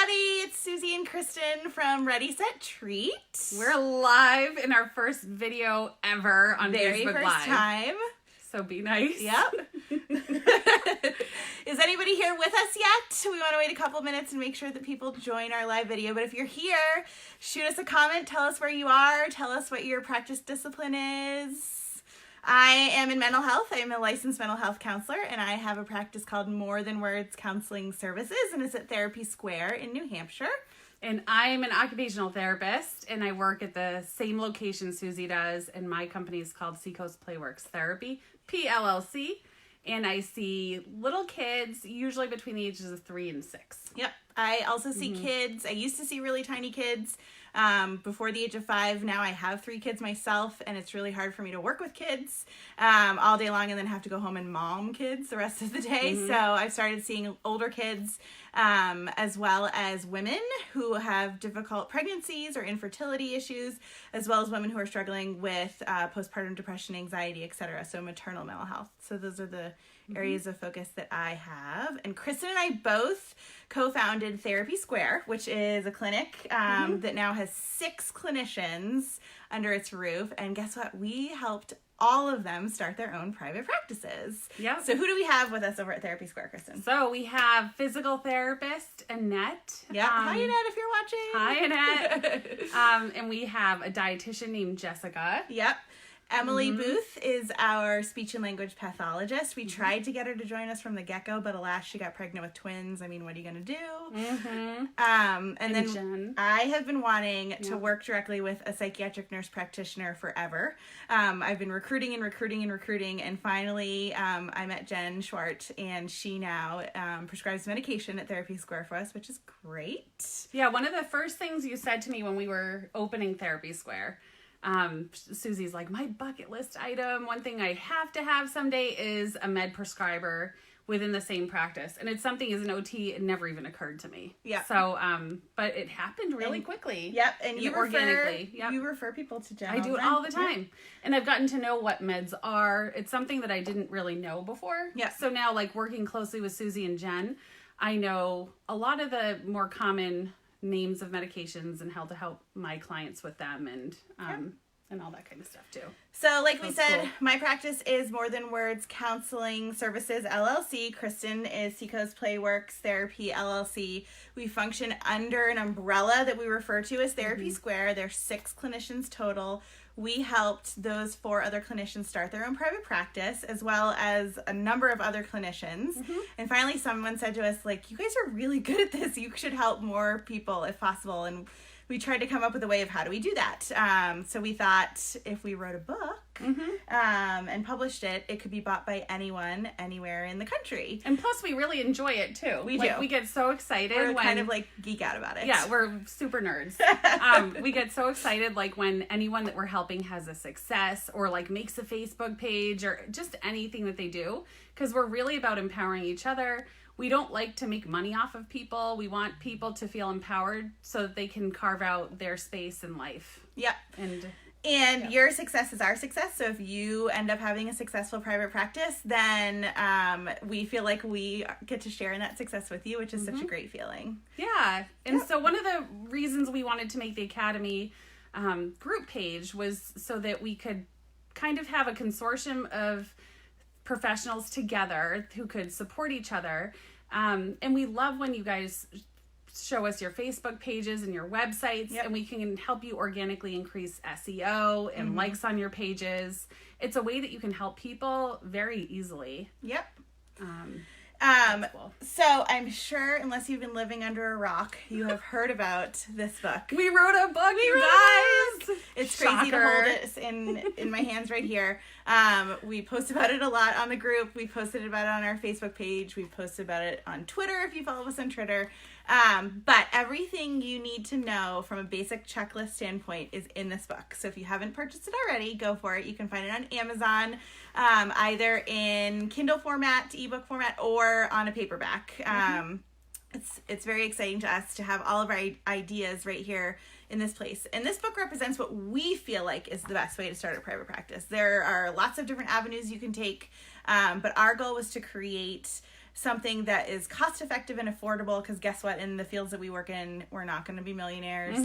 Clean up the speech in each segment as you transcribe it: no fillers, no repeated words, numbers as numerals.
everybody. It's Susie and Kristen from Ready, Set, Treat. We're live in our first video ever on Very Facebook first Live. time. So be nice. Yep. Is anybody here with us yet? We want to wait a couple minutes and make sure that people join our live video. But if you're here, shoot us a comment. Tell us where you are. Tell us what your practice discipline is. I am in mental health. I'm a licensed mental health counselor, and I have a practice called More Than Words Counseling Services, and it's at Therapy Square in New Hampshire. And I'm an occupational therapist, and I work at the same location Susie does, and my company is called Seacoast Playworks Therapy, PLLC, and I see little kids, usually between the ages of 3 and 6. Yep. I also see kids. I used to see really tiny kids before the age of 5. Now I have 3 kids myself, and it's really hard for me to work with kids all day long and then have to go home and mom kids the rest of the day. So I've started seeing older kids as well as women who have difficult pregnancies or infertility issues, as well as women who are struggling with postpartum depression, anxiety, etc. So maternal mental health. So those are the areas of focus that I have. And Kristen and I both co-founded Therapy Square, which is a clinic that now has 6 clinicians under its roof. And guess what? We helped all of them start their own private practices. Yep. So who do we have with us over at Therapy Square, Kristen? So we have physical therapist Annette. Yeah. Hi, Annette, if you're watching. Hi, Annette. And we have a dietitian named Jessica. Yep. Emily Booth is our speech and language pathologist. We tried to get her to join us from the get-go, but alas, she got pregnant with twins. I mean, what are you going to do? And then Jen. I have been wanting to work directly with a psychiatric nurse practitioner forever. I've been recruiting, and finally I met Jen Schwartz, and she now prescribes medication at Therapy Square for us, which is great. Yeah, one of the first things you said to me when we were opening Therapy Square, Susie's like, my bucket list item, one thing I have to have someday is a med prescriber within the same practice. And it's something as an OT, it never even occurred to me. Yeah. So, but it happened really quickly. Yep. And you organically. You refer people to Jen. I do it all the time. Yep. And I've gotten to know what meds are. It's something that I didn't really know before. Yeah. So now, like, working closely with Susie and Jen, I know a lot of the more common names of medications and how to help my clients with them and all that kind of stuff too. So like we said, cool. My practice is More Than Words Counseling Services, LLC. Kristen is Seacoast Playworks Therapy, LLC. We function under an umbrella that we refer to as Therapy Square. There's 6 clinicians total. We helped those 4 other clinicians start their own private practice, as well as a number of other clinicians. And finally, someone said to us, like, you guys are really good at this. You should help more people if possible. And we tried to come up with a way of how do we do that. So we thought if we wrote a book and published it, it could be bought by anyone, anywhere in the country. And plus, we really enjoy it too. We do. We get so excited. We're kind of like geek out about it. Yeah, we're super nerds. We get so excited like when anyone that we're helping has a success or like makes a Facebook page or just anything that they do, because we're really about empowering each other. We don't like to make money off of people. We want people to feel empowered so that they can carve out their space in life. Yep. And your success is our success. So if you end up having a successful private practice, then we feel like we get to share in that success with you, which is such a great feeling. Yeah. And so one of the reasons we wanted to make the Academy group page was so that we could kind of have a consortium of professionals together who could support each other. And we love when you guys show us your Facebook pages and your websites, and we can help you organically increase SEO and likes on your pages. It's a way that you can help people very easily. Yep. Cool. So I'm sure, unless you've been living under a rock, you have heard about this book. We wrote a book, you guys! It's crazy to hold it in my hands right here. We post about it a lot on the group. We posted about it on our Facebook page. We posted about it on Twitter if you follow us on Twitter. But everything you need to know from a basic checklist standpoint is in this book. So if you haven't purchased it already, go for it. You can find it on Amazon, either in Kindle format, ebook format, or on a paperback. It's very exciting to us to have all of our ideas right here in this place. And this book represents what we feel like is the best way to start a private practice. There are lots of different avenues you can take, but our goal was to create something that is cost effective and affordable, because guess what, in the fields that we work in, we're not going to be millionaires.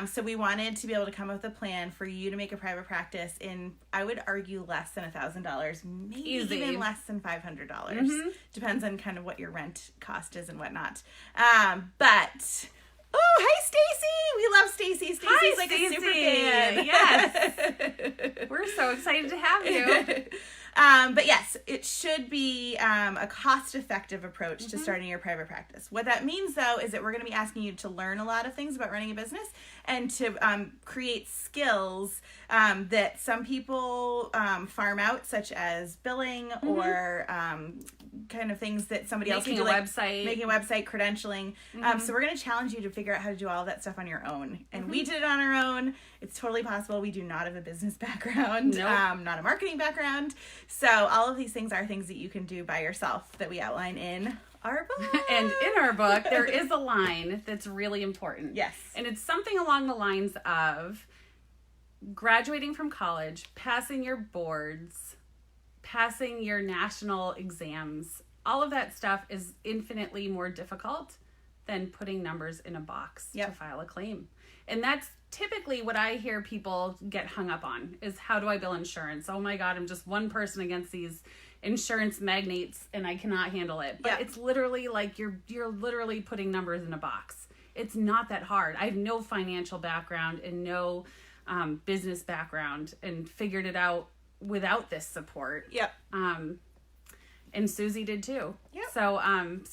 So we wanted to be able to come up with a plan for you to make a private practice in, I would argue, less than $1,000, maybe even less than $500. Depends on kind of what your rent cost is and whatnot. But oh, hi, Stacy! We love Stacy. Stacy's like Stacey. a super fan. Yes. We're so excited to have you. But yes, it should be a cost-effective approach to starting your private practice. What that means, though, is that we're going to be asking you to learn a lot of things about running a business and to create skills that some people farm out, such as billing or kind of things that somebody else can do, like making a website, credentialing. So we're going to challenge you to figure out how to do all of that stuff on your own. And we did it on our own. It's totally possible. We do not have a business background, not a marketing background. So all of these things are things that you can do by yourself that we outline in our book. And in our book, there is a line that's really important. Yes. And it's something along the lines of graduating from college, passing your boards, passing your national exams. All of that stuff is infinitely more difficult than putting numbers in a box to file a claim. And that's typically what I hear people get hung up on, is how do I bill insurance? Oh my God, I'm just one person against these insurance magnates and I cannot handle it. But it's literally like you're literally putting numbers in a box. It's not that hard. I have no financial background and no business background, and figured it out without this support. And Susie did too. So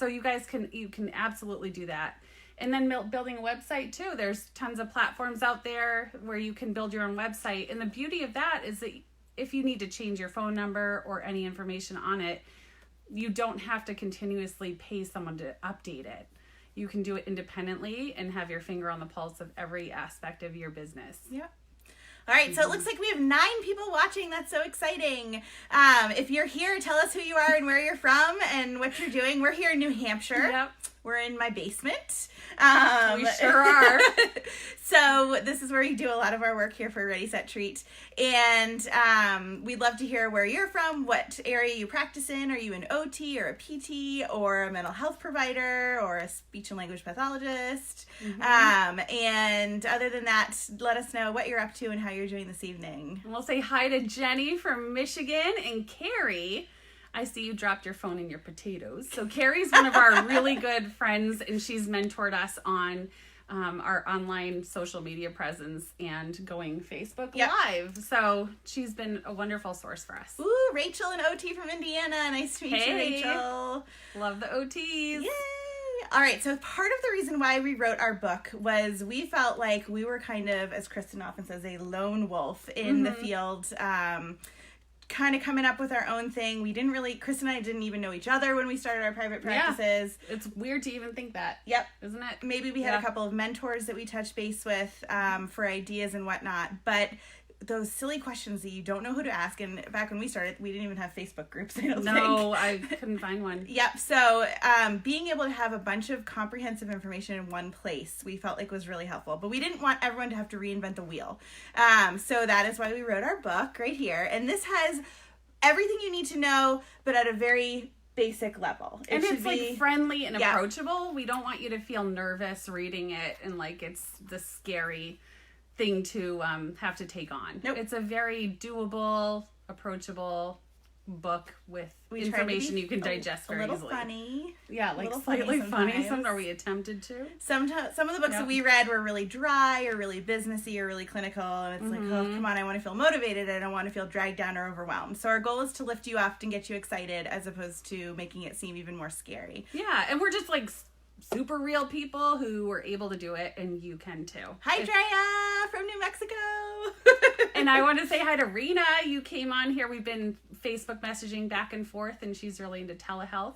you guys can absolutely do that. And then building a website too. There's tons of platforms out there where you can build your own website. And the beauty of that is that if you need to change your phone number or any information on it, you don't have to continuously pay someone to update it. You can do it independently and have your finger on the pulse of every aspect of your business. All right, so it looks like we have 9 people watching. That's so exciting. If you're here, tell us who you are and where you're from and what you're doing. We're here in New Hampshire. We're in my basement. We sure are. So this is where we do a lot of our work here for Ready, Set, Treat. And we'd love to hear where you're from, what area you practice in. Are you an OT or a PT or a mental health provider or a speech and language pathologist? And other than that, let us know what you're up to and how you're doing this evening. And we'll say hi to Jenny from Michigan, and Carrie. I see you dropped your phone and your potatoes. So Carrie's one of our really good friends, and she's mentored us on our online social media presence and going Facebook Live. So she's been a wonderful source for us. Ooh, Rachel and OT from Indiana. Nice to meet you, Rachel. Love the OTs. Yay! All right, so part of the reason why we wrote our book was we felt like we were kind of, as Kristen often says, a lone wolf in the field, kind of coming up with our own thing. We didn't really, Kristen and I didn't even know each other when we started our private practices. It's weird to even think that. Isn't it? Maybe we had a couple of mentors that we touched base with for ideas and whatnot, but those silly questions that you don't know who to ask, and back when we started, we didn't even have Facebook groups, I don't think. No, I couldn't find one. So being able to have a bunch of comprehensive information in one place, we felt like was really helpful, but we didn't want everyone to have to reinvent the wheel. So that is why we wrote our book right here, and this has everything you need to know, but at a very basic level. And it's like friendly and approachable. We don't want you to feel nervous reading it and like it's the scary thing to have to take on. It's a very doable, approachable book with information you can digest very easily. A little funny. Yeah, like slightly funny. Sometimes we attempted to. Some of the books that we read were really dry or really businessy or really clinical, and it's like, oh, come on, I want to feel motivated. I don't want to feel dragged down or overwhelmed. So our goal is to lift you up and get you excited as opposed to making it seem even more scary. Yeah, and we're just like super real people who were able to do it, and you can too. Hi, Drea from New Mexico. And I want to say hi to Rena. You came on here. We've been Facebook messaging back and forth, and she's really into telehealth.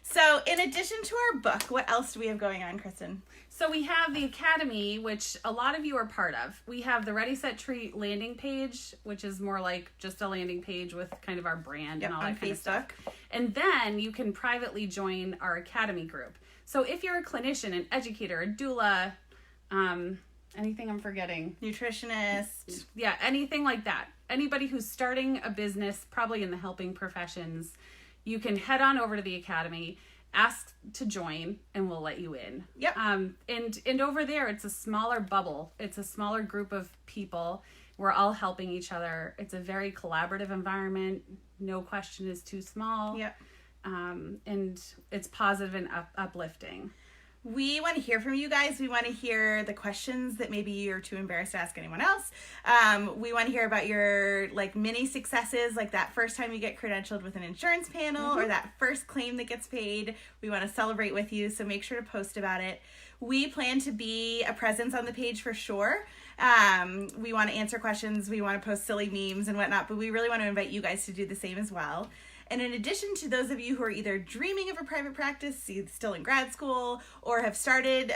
So in addition to our book, what else do we have going on, Kristen? So we have the Academy, which a lot of you are part of. We have the Ready, Set, Treat landing page, which is more like just a landing page with kind of our brand and all that kind of stuff. And then you can privately join our Academy group. So if you're a clinician, an educator, a doula, anything I'm forgetting. Nutritionist. Yeah, anything like that. Anybody who's starting a business, probably in the helping professions, you can head on over to the Academy, ask to join, and we'll let you in. Yep. And over there, it's a smaller bubble. It's a smaller group of people. We're all helping each other. It's a very collaborative environment. No question is too small. Yep. And it's positive and uplifting. We want to hear from you guys. We want to hear the questions that maybe you're too embarrassed to ask anyone else. We want to hear about your like mini successes, like that first time you get credentialed with an insurance panel or that first claim that gets paid. We want to celebrate with you, so make sure to post about it. We plan to be a presence on the page for sure. We want to answer questions. We want to post silly memes and whatnot, but we really want to invite you guys to do the same as well. And in addition to those of you who are either dreaming of a private practice, still in grad school, or have started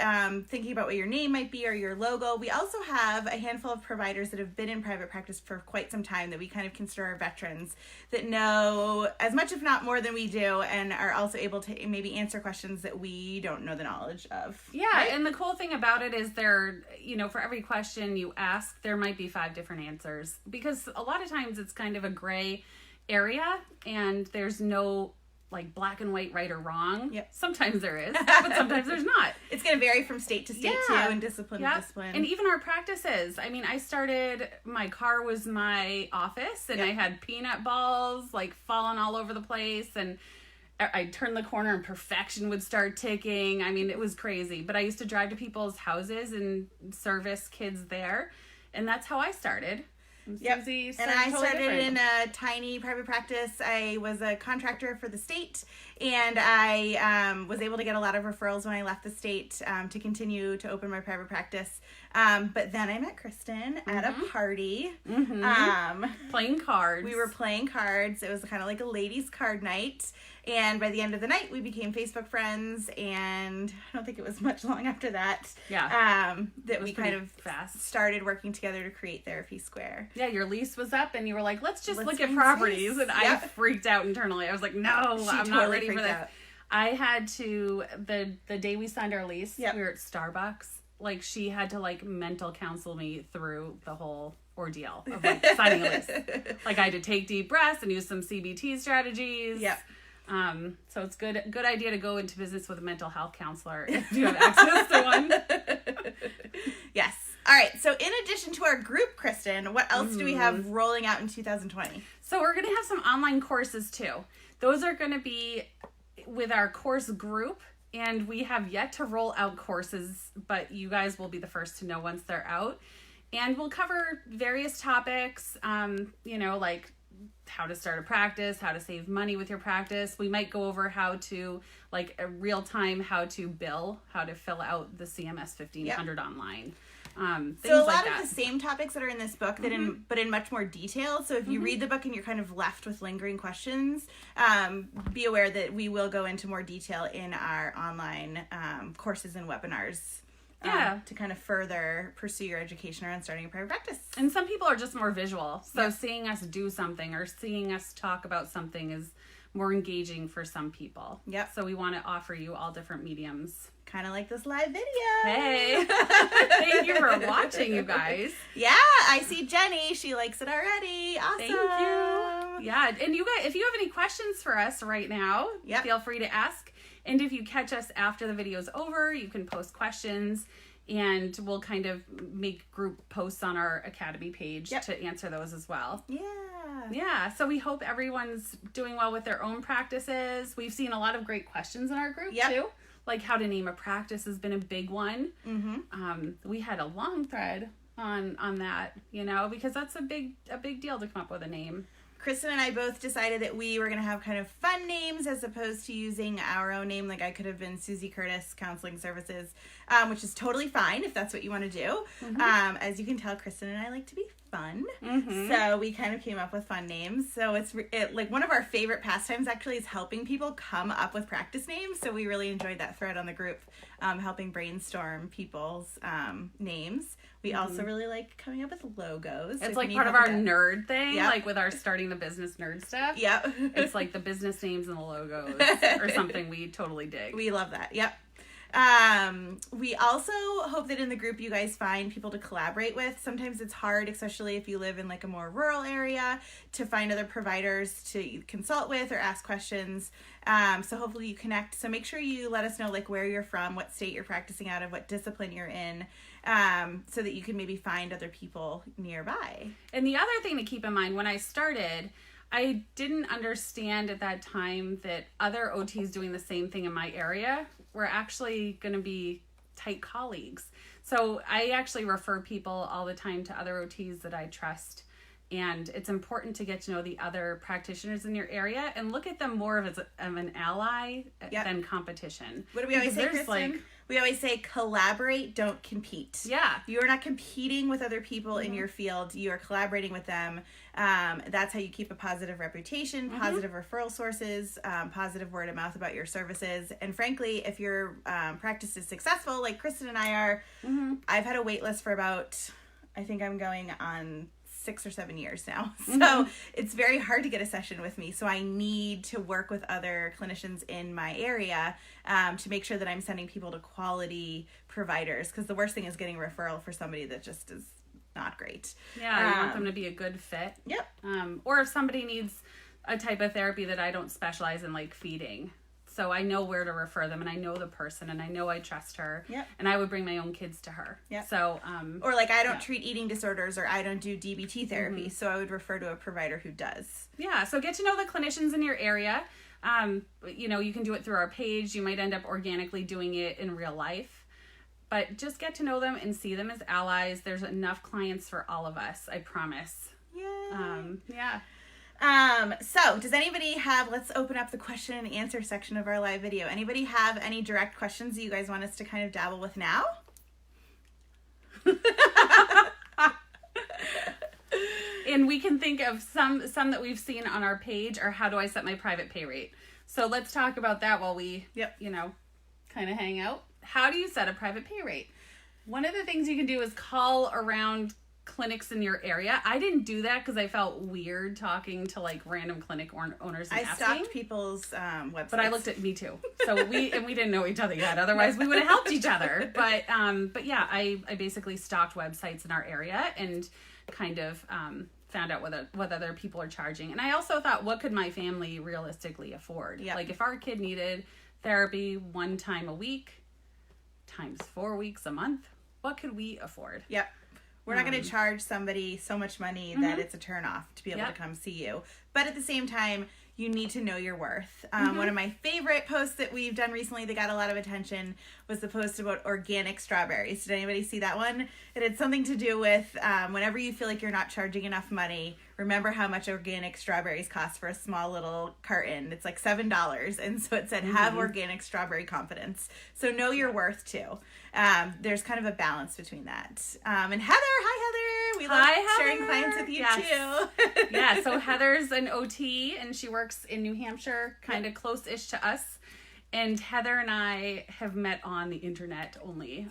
thinking about what your name might be or your logo, we also have a handful of providers that have been in private practice for quite some time that we kind of consider our veterans that know as much, if not more, than we do, and are also able to maybe answer questions that we don't know the knowledge of. Yeah, right? And the cool thing about it is for every question you ask, there might be 5 different answers, because a lot of times it's kind of a gray area and there's no like black and white right or wrong. Yep. Sometimes there is, but sometimes there's not. It's going to vary from state to state too, and discipline to discipline. And even our practices. I mean, my car was my office, and I had peanut balls like falling all over the place, and I'd turn the corner and perfection would start ticking. I mean, it was crazy. But I used to drive to people's houses and service kids there, and that's how I started. Yep. And I started in a tiny private practice. I was a contractor for the state, and I was able to get a lot of referrals when I left the state to continue to open my private practice. But then I met Kristen at a party. Playing cards. We were playing cards. It was kind of like a ladies' card night. And by the end of the night, we became Facebook friends, and I don't think it was much long after that that we kind of started working together to create Therapy Square. Yeah, your lease was up, and you were like, let's get properties. And I freaked out internally. I was like, no, I'm not ready for this. I had to, the day we signed our lease, we were at Starbucks. Like, she had to, like, mental counsel me through the whole ordeal of, like, signing a lease. Like, I had to take deep breaths and use some CBT strategies. Yep. So it's good idea to go into business with a mental health counselor if you have access to one. Yes. All right. So in addition to our group, Kristen, what else do we have rolling out in 2020? So we're going to have some online courses too. Those are going to be with our course group, and we have yet to roll out courses, but you guys will be the first to know once they're out. And we'll cover various topics, like how to start a practice, how to save money with your practice. We might go over how to, like, a real time, how to bill, how to fill out the CMS 1500 online. So a lot of the same topics that are in this book, but in much more detail. So if you read the book and you're kind of left with lingering questions, be aware that we will go into more detail in our online courses and webinars. To kind of further pursue your education around starting a private practice. And some people are just more visual. So seeing us do something or seeing us talk about something is more engaging for some people. Yep. So we want to offer you all different mediums. Kind of like this live video. Hey. Thank you for watching, you guys. Yeah, I see Jenny. She likes it already. Awesome. Thank you. Yeah, and you guys, if you have any questions for us right now, feel free to ask. And if you catch us after the video's over, you can post questions, and we'll kind of make group posts on our Academy page to answer those as well. Yeah, so we hope everyone's doing well with their own practices. We've seen a lot of great questions in our group too. Like how to name a practice has been a big one. We had a long thread on that, because that's a big deal to come up with a name. Kristen and I both decided that we were going to have kind of fun names as opposed to using our own name. Like I could have been Susie Curtis Counseling Services, which is totally fine if that's what you want to do. As you can tell, Kristen and I like to be fun. So we kind of came up with fun names. So it's like one of our favorite pastimes actually is helping people come up with practice names. So we really enjoyed that thread on the group, helping brainstorm people's names. We also really like coming up with logos. It's like part of our nerd thing, like with our starting the business nerd stuff. It's like the business names and the logos or something we totally dig. We love that. We also hope that in the group you guys find people to collaborate with. Sometimes it's hard, especially if you live in like a more rural area, to find other providers to consult with or ask questions. So hopefully you connect. So make sure you let us know like where you're from, what state you're practicing out of, what discipline you're in, so that you can maybe find other people nearby. And the other thing to keep in mind, when I started, I didn't understand at that time that other OTs doing the same thing in my area were actually going to be tight colleagues. So I actually refer people all the time to other OTs that I trust. And it's important to get to know the other practitioners in your area and look at them more of an ally than competition. What do we always say, Kristen? We always say collaborate, don't compete. Yeah. You are not competing with other people in your field. You are collaborating with them. That's how you keep a positive reputation, positive referral sources, positive word of mouth about your services. And frankly, if your practice is successful, like Kristen and I are, I've had a wait list for about, I think I'm going on 6 or 7 years now. So it's very hard to get a session with me. So I need to work with other clinicians in my area to make sure that I'm sending people to quality providers. Because the worst thing is getting a referral for somebody that just is not great. Yeah, you want them to be a good fit. Yep. Or if somebody needs a type of therapy that I don't specialize in, like feeding. So I know where to refer them, and I know the person, and I know I trust her. Yep. And I would bring my own kids to her. Yep. So, or like I don't treat eating disorders, or I don't do DBT therapy, so I would refer to a provider who does. Yeah. So get to know the clinicians in your area. You can do it through our page. You might end up organically doing it in real life, but just get to know them and see them as allies. There's enough clients for all of us. I promise. Yay. Yeah. So does anybody have, let's open up the question and answer section of our live video. Anybody have any direct questions that you guys want us to kind of dabble with now? And we can think of some that we've seen on our page, or how do I set my private pay rate? So let's talk about that while we, kind of hang out. How do you set a private pay rate? One of the things you can do is call around clinics in your area. I didn't do that because I felt weird talking to like random clinic owners and asking. I stalked people's websites. But I looked at me too. So we didn't know each other yet. Otherwise we would have helped each other. But yeah, I basically stalked websites in our area and kind of found out what other people are charging. And I also thought, what could my family realistically afford? Yep. Like if our kid needed therapy 1 time a week times 4 weeks a month, what could we afford? Yep. We're not going to charge somebody so much money that it's a turnoff to be able to come see you. But at the same time, you need to know your worth. One of my favorite posts that we've done recently that got a lot of attention was the post about organic strawberries. Did anybody see that one? It had something to do with whenever you feel like you're not charging enough money, remember how much organic strawberries cost for a small little carton. It's like $7. And so it said, have organic strawberry confidence. So know your worth too. There's kind of a balance between that. And Heather, hi Heather. We love sharing clients with you too. Yeah, so Heather's an OT and she works in New Hampshire, kind of close-ish to us. And Heather and I have met on the internet only.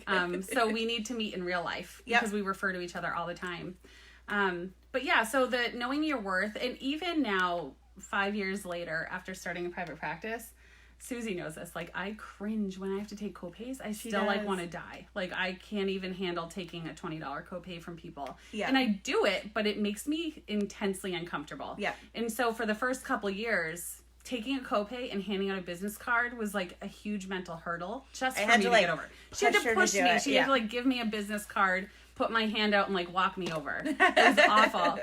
So we need to meet in real life because we refer to each other all the time. But yeah, so the knowing your worth, and even now, 5 years later, after starting a private practice, Susie knows this. Like, I cringe when I have to take copays. I still want to die. Like, I can't even handle taking a $20 copay from people. Yeah. And I do it, but it makes me intensely uncomfortable. Yeah. And so for the first couple years, taking a copay and handing out a business card was like a huge mental hurdle just for me to get over. She had to push me. She had to like give me a business card, put my hand out, and like walk me over. It was awful.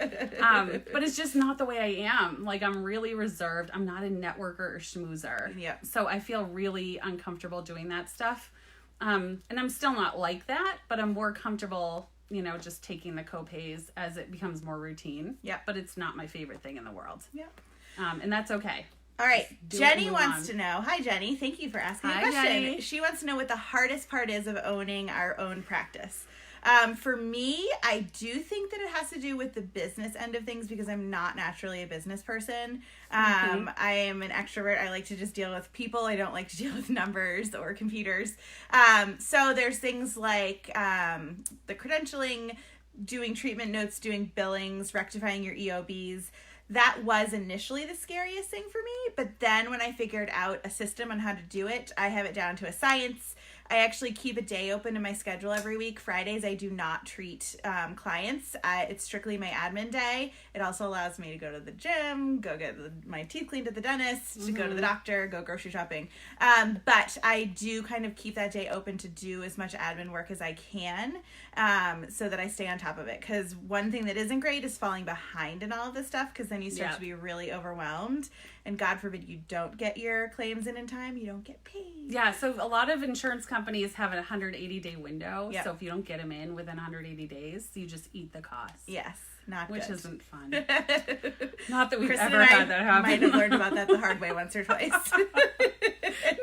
But it's just not the way I am. Like, I'm really reserved. I'm not a networker or schmoozer. Yeah. So I feel really uncomfortable doing that stuff. And I'm still not like that, but I'm more comfortable, just taking the copays as it becomes more routine. Yeah. But it's not my favorite thing in the world. Yeah. And that's okay. All right, Jenny wants to know. Hi, Jenny. Thank you for asking a question. Jenny. She wants to know what the hardest part is of owning our own practice. For me, I do think that it has to do with the business end of things because I'm not naturally a business person. I am an extrovert. I like to just deal with people. I don't like to deal with numbers or computers. So there's things like the credentialing, doing treatment notes, doing billings, rectifying your EOBs. That was initially the scariest thing for me, but then when I figured out a system on how to do it, I have it down to a science. I actually keep a day open in my schedule every week. Fridays, I do not treat clients. It's strictly my admin day. It also allows me to go to the gym, go get my teeth cleaned at the dentist, to go to the doctor, go grocery shopping. But I do kind of keep that day open to do as much admin work as I can, so that I stay on top of it. Because one thing that isn't great is falling behind in all of this stuff, because then you start to be really overwhelmed. And God forbid you don't get your claims in time, you don't get paid. Yeah, so a lot of insurance companies have a 180-day window. Yep. So if you don't get them in within 180 days, you just eat the cost. Yes, not which good. isn't fun. Not that we've Kristen ever and had that happen. Might have learned about that the hard way once or twice.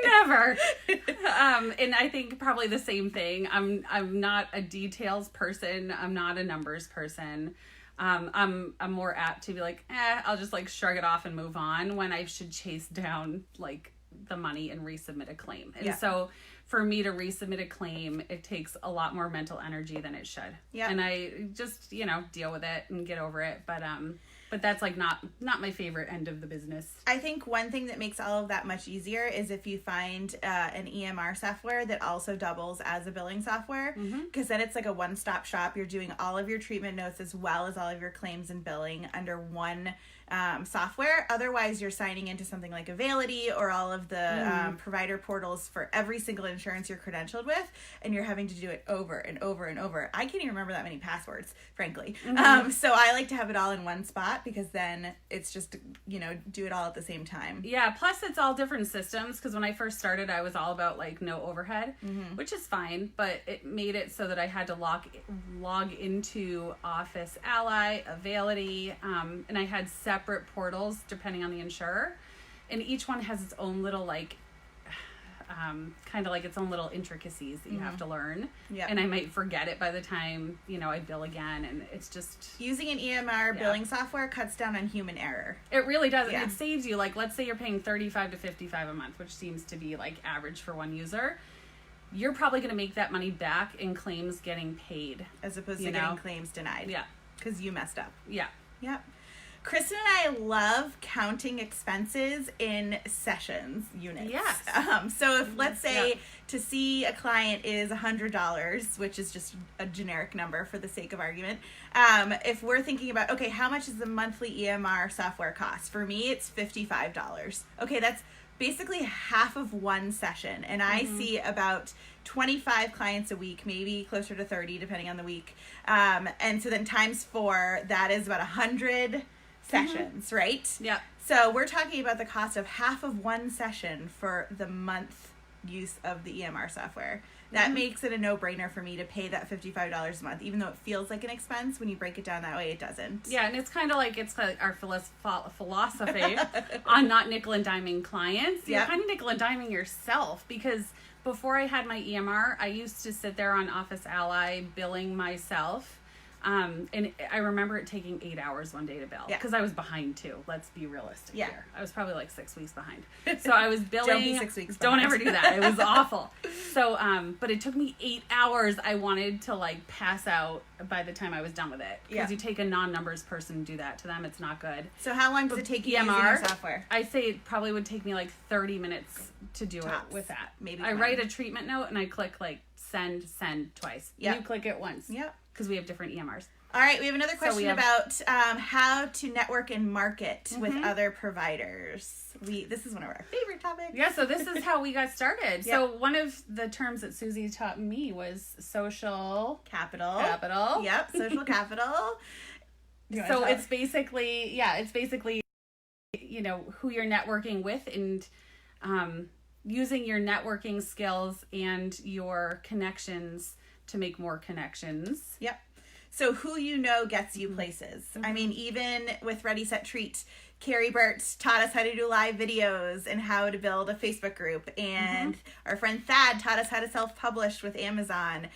Never. And I think probably the same thing. I'm not a details person. I'm not a numbers person. I'm more apt to be like, I'll just like shrug it off and move on, when I should chase down like the money and resubmit a claim. And so for me to resubmit a claim, it takes a lot more mental energy than it should. Yeah. And I just, deal with it and get over it. But that's like not my favorite end of the business. I think one thing that makes all of that much easier is if you find an EMR software that also doubles as a billing software, because then it's like a one-stop shop. You're doing all of your treatment notes as well as all of your claims and billing under one software. Otherwise, you're signing into something like Availity or all of the provider portals for every single insurance you're credentialed with, and you're having to do it over and over and over. I can't even remember that many passwords, frankly. So I like to have it all in one spot, because then it's just, do it all at the same time. Yeah, plus it's all different systems, because when I first started, I was all about like no overhead, which is fine, but it made it so that I had to log into Office Ally, Availity, and I had separate portals depending on the insurer, and each one has its own little like kind of like its own little intricacies that you have to learn. And I might forget it by the time I bill again, and it's just using an EMR billing software cuts down on human error. It really does. It saves you, like, let's say you're paying $35 to $55 a month, which seems to be like average for one user. You're probably going to make that money back in claims getting paid, as opposed to getting claims denied. Because you messed up. Yep. Kristen and I love counting expenses in sessions units. Yes. So if, let's say, to see a client is $100, which is just a generic number for the sake of argument, if we're thinking about, okay, how much is the monthly EMR software cost? For me, it's $55. Okay, that's basically half of one session. And I see about 25 clients a week, maybe closer to 30, depending on the week. And so then times 4, that is about 100 sessions, right? Yeah. So we're talking about the cost of half of one session for the month use of the EMR software. That makes it a no-brainer for me to pay that $55 a month, even though it feels like an expense. When you break it down that way, it doesn't. Yeah, and it's kind of like our philosophy on not nickel and diming clients. You're kind of nickel and diming yourself, because before I had my EMR, I used to sit there on Office Ally billing myself. And I remember it taking 8 hours one day to bill, because I was behind too. Let's be realistic here. I was probably like 6 weeks behind. So I was billing. Don't be 6 weeks behind. Don't ever do that. It was awful. So, but it took me 8 hours. I wanted to like pass out by the time I was done with it. Because you take a non-numbers person and do that to them. It's not good. So how long does it take you using your software? I say it probably would take me like 30 minutes to do it with that. Maybe I write a treatment note and I click like send twice. You click it once. Because we have different EMRs. All right, we have another question about how to network and market with other providers. This is one of our favorite topics. Yeah, so this is how we got started. So one of the terms that Susie taught me was social capital. Yep, social capital. So it's basically, who you're networking with, and using your networking skills and your connections to make more connections. Yep. So who gets you places. I mean, even with Ready, Set, Treat, Carrie Burt taught us how to do live videos and how to build a Facebook group. And our friend Thad taught us how to self-publish with Amazon.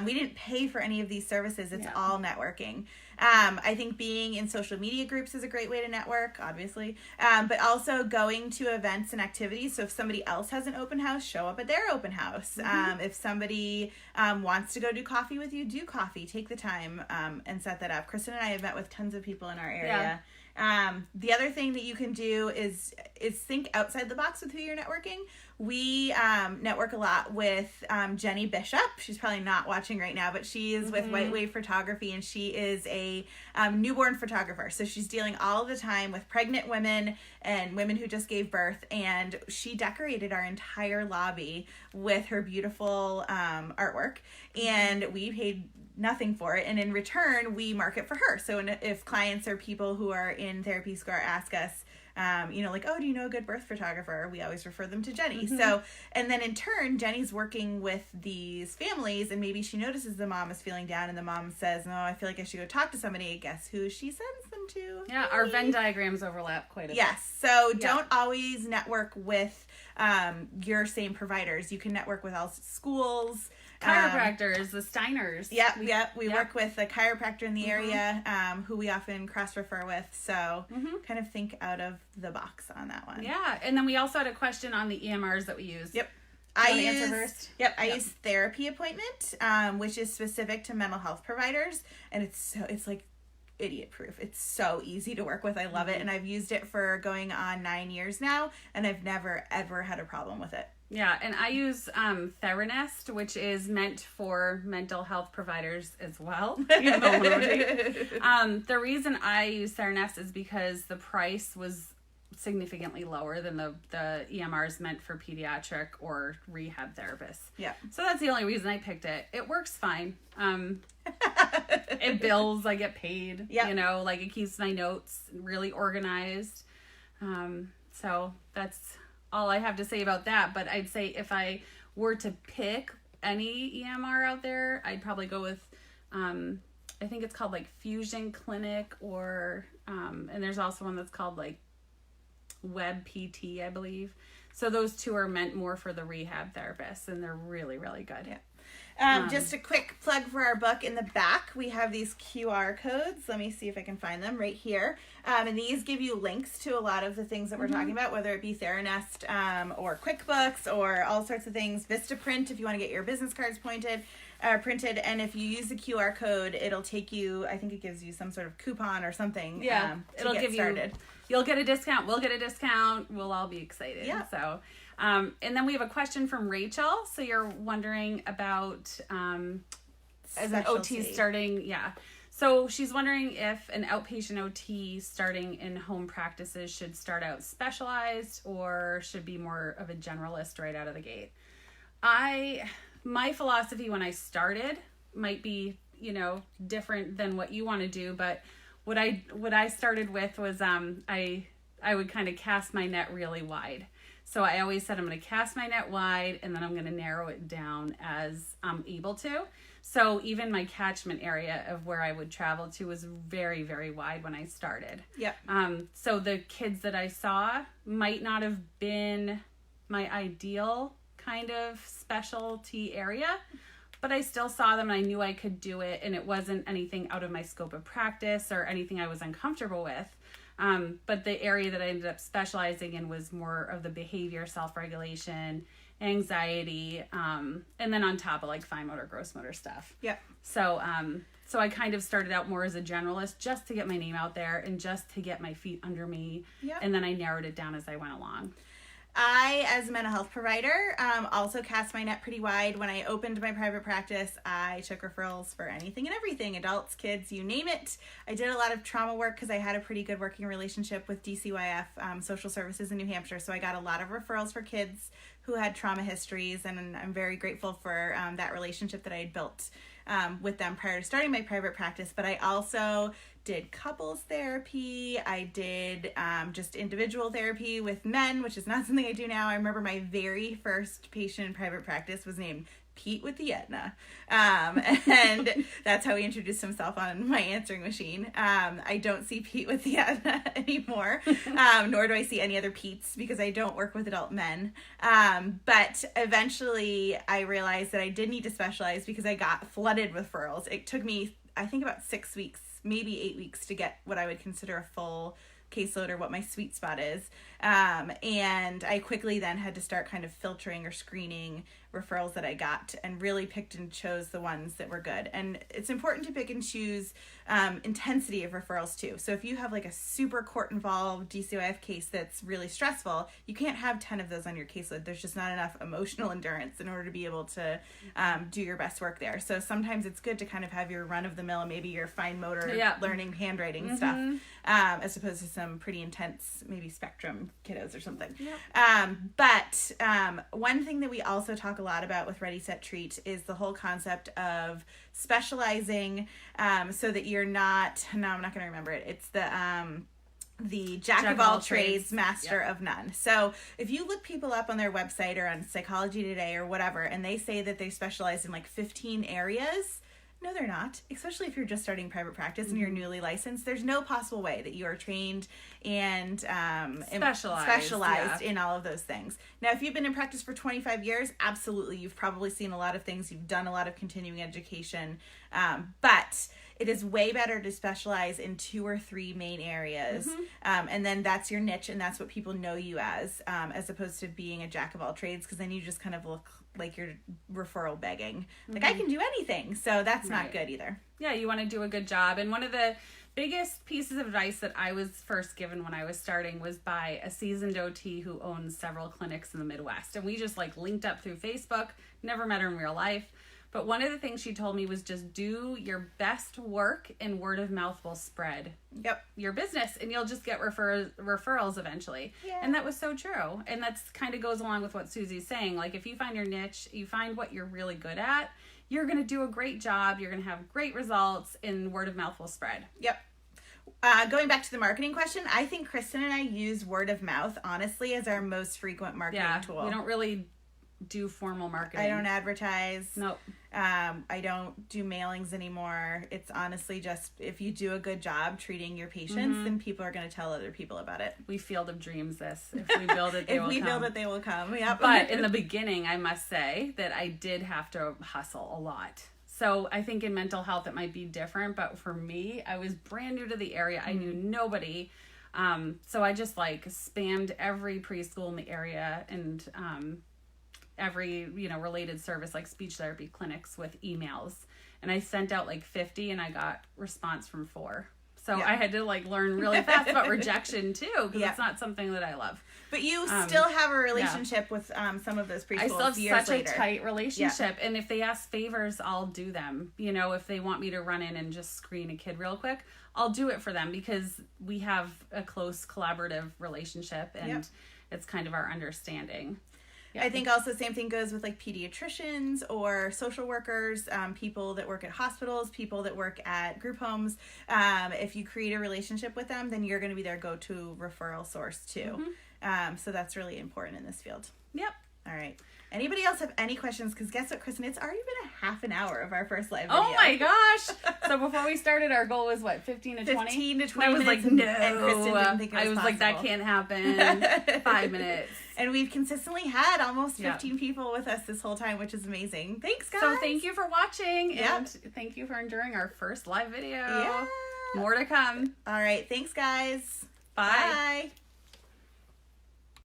We didn't pay for any of these services. It's all networking. I think being in social media groups is a great way to network, obviously. But also going to events and activities. So if somebody else has an open house, show up at their open house. If somebody wants to go do coffee with you, do coffee. Take the time and set that up. Kristen and I have met with tons of people in our area. The other thing that you can do is think outside the box with who you're networking. We network a lot with Jenny Bishop. She's probably not watching right now, but she is with White Wave Photography, and she is a newborn photographer. So she's dealing all the time with pregnant women and women who just gave birth, and she decorated our entire lobby with her beautiful artwork, and we paid nothing for it, and in return we market for her. So if clients or people who are in Therapy Square ask us, like, oh, do you know a good birth photographer? We always refer them to Jenny. So, and then in turn, Jenny's working with these families, and maybe she notices the mom is feeling down, and the mom says, no, I feel like I should go talk to somebody. Guess who she sends them to? Yeah, our Venn diagrams overlap quite a bit. Yes, so don't always network with your same providers. You can network with all schools, chiropractors, the Steiners. We work with a chiropractor in the area who we often cross-refer with, so kind of think out of the box on that one. Yeah, and then we also had a question on the EMRs that we use. Yep. I use Therapy Appointment, which is specific to mental health providers, and it's like idiot proof. It's so easy to work with. I love it, and I've used it for going on 9 years now, and I've never ever had a problem with it. Yeah, and I use Theranest, which is meant for mental health providers as well. The reason I use Theranest is because the price was significantly lower than the EMRs meant for pediatric or rehab therapists. Yeah. So that's the only reason I picked it. It works fine. It bills, I get paid. Yep. It keeps my notes really organized. So that's all I have to say about that. But I'd say if I were to pick any EMR out there, I'd probably go with, I think it's called like Fusion Clinic, or, and there's also one that's called like Web PT, I believe. So those two are meant more for the rehab therapists, and they're really, really good. Yeah. Just a quick plug for our book. In the back, we have these QR codes. Let me see if I can find them right here. And these give you links to a lot of the things that we're talking about, whether it be Theranest or QuickBooks or all sorts of things. Vistaprint, if you want to get your business cards printed. And if you use the QR code, it'll take you, I think it gives you some sort of coupon or something. Yeah, it'll give started. You'll get a discount. We'll get a discount. We'll all be excited. Yeah. So, and then we have a question from Rachel. So you're wondering about as an OT starting. Yeah. So she's wondering if an outpatient OT starting in home practices should start out specialized or should be more of a generalist right out of the gate. My philosophy when I started might be, different than what you want to do, but what I started with was I would kind of cast my net really wide. So I always said I'm going to cast my net wide, and then I'm going to narrow it down as I'm able to. So even my catchment area of where I would travel to was very, very wide when I started. Yep. So the kids that I saw might not have been my ideal kind of specialty area, but I still saw them and I knew I could do it, and it wasn't anything out of my scope of practice or anything I was uncomfortable with. But the area that I ended up specializing in was more of the behavior, self-regulation, anxiety, and then on top of like fine motor, gross motor stuff. Yep. So I kind of started out more as a generalist just to get my name out there and just to get my feet under me. Yep. And then I narrowed it down as I went along. I, as a mental health provider, also cast my net pretty wide. When I opened my private practice, I took referrals for anything and everything, adults, kids, you name it. I did a lot of trauma work because I had a pretty good working relationship with DCYF, Social Services in New Hampshire, so I got a lot of referrals for kids who had trauma histories, and I'm very grateful for that relationship that I had built with them prior to starting my private practice. But I also did couples therapy. I did just individual therapy with men, which is not something I do now. I remember my very first patient in private practice was named Pete with the Aetna. And that's how he introduced himself on my answering machine. I don't see Pete with the Aetna anymore, nor do I see any other Petes because I don't work with adult men. But eventually I realized that I did need to specialize because I got flooded with referrals. It took me, I think, about 6 weeks, maybe 8 weeks to get what I would consider a full caseload or what my sweet spot is. And I quickly then had to start kind of filtering or screening referrals that I got and really picked and chose the ones that were good. And it's important to pick and choose intensity of referrals too. So if you have like a super court involved DCOF case that's really stressful, you can't have 10 of those on your caseload. There's just not enough emotional endurance in order to be able to do your best work there. So sometimes it's good to kind of have your run of the mill, maybe your fine motor learning handwriting stuff, as opposed to some pretty intense, maybe spectrum kiddos or something. But one thing that we also talk a lot about with Ready, Set, Treat is the whole concept of specializing, so that you're not, no, I'm not going to remember it. It's the jack of all trades, master of none. So if you look people up on their website or on Psychology Today or whatever, and they say that they specialize in like 15 areas, no, they're not. Especially if you're just starting private practice and you're newly licensed, there's no possible way that you are trained and specialized in all of those things. Now, if you've been in practice for 25 years, absolutely, you've probably seen a lot of things. You've done a lot of continuing education, but it is way better to specialize in 2 or 3 main areas, and then that's your niche, and that's what people know you as opposed to being a jack of all trades, because then you just kind of look like you're referral begging. Like, I can do anything, so that's not good either. Yeah, you want to do a good job. And one of the biggest pieces of advice that I was first given when I was starting was by a seasoned OT who owns several clinics in the Midwest. And we just like linked up through Facebook, never met her in real life. But one of the things she told me was just do your best work, and word of mouth will spread your business, and you'll just get referrals eventually. And that was so true. And that's kind of goes along with what Susie's saying. Like, if you find your niche, you find what you're really good at, you're going to do a great job, you're going to have great results, and word of mouth will spread. Going back to the marketing question, I think Kristen and I use word of mouth, honestly, as our most frequent marketing tool. We don't really do formal marketing. I don't advertise. Nope. I don't do mailings anymore. It's honestly just, if you do a good job treating your patients, then people are going to tell other people about it. We Field of Dreams this. If we build it, they will come. If we build it, they will come. Yep. But in the beginning, I must say that I did have to hustle a lot. So I think in mental health, it might be different. But for me, I was brand new to the area. I knew nobody. So I just like spammed every preschool in the area and every, related service like speech therapy clinics with emails. And I sent out like 50 and I got response from 4. So I had to like learn really fast about rejection too, because it's not something that I love. But you still have a relationship with some of those preschools. I still have such a tight relationship. And if they ask favors, I'll do them. If they want me to run in and just screen a kid real quick, I'll do it for them, because we have a close collaborative relationship, and it's kind of our understanding. I think also the same thing goes with like pediatricians or social workers, people that work at hospitals, people that work at group homes. If you create a relationship with them, then you're going to be their go-to referral source too. So that's really important in this field. All right. Anybody else have any questions? Because guess what, Kristen? It's already been a half an hour of our first live video. Oh my gosh. So before we started, our goal was what, 15 to 20? 15 to 20 I was minutes. like, no. And Kristen didn't think it was possible. like, that can't happen. 5 minutes. And we've consistently had almost 15 people with us this whole time, which is amazing. Thanks, guys. So thank you for watching. And thank you for enduring our first live video. More to come. All right. Thanks, guys. Bye. Bye.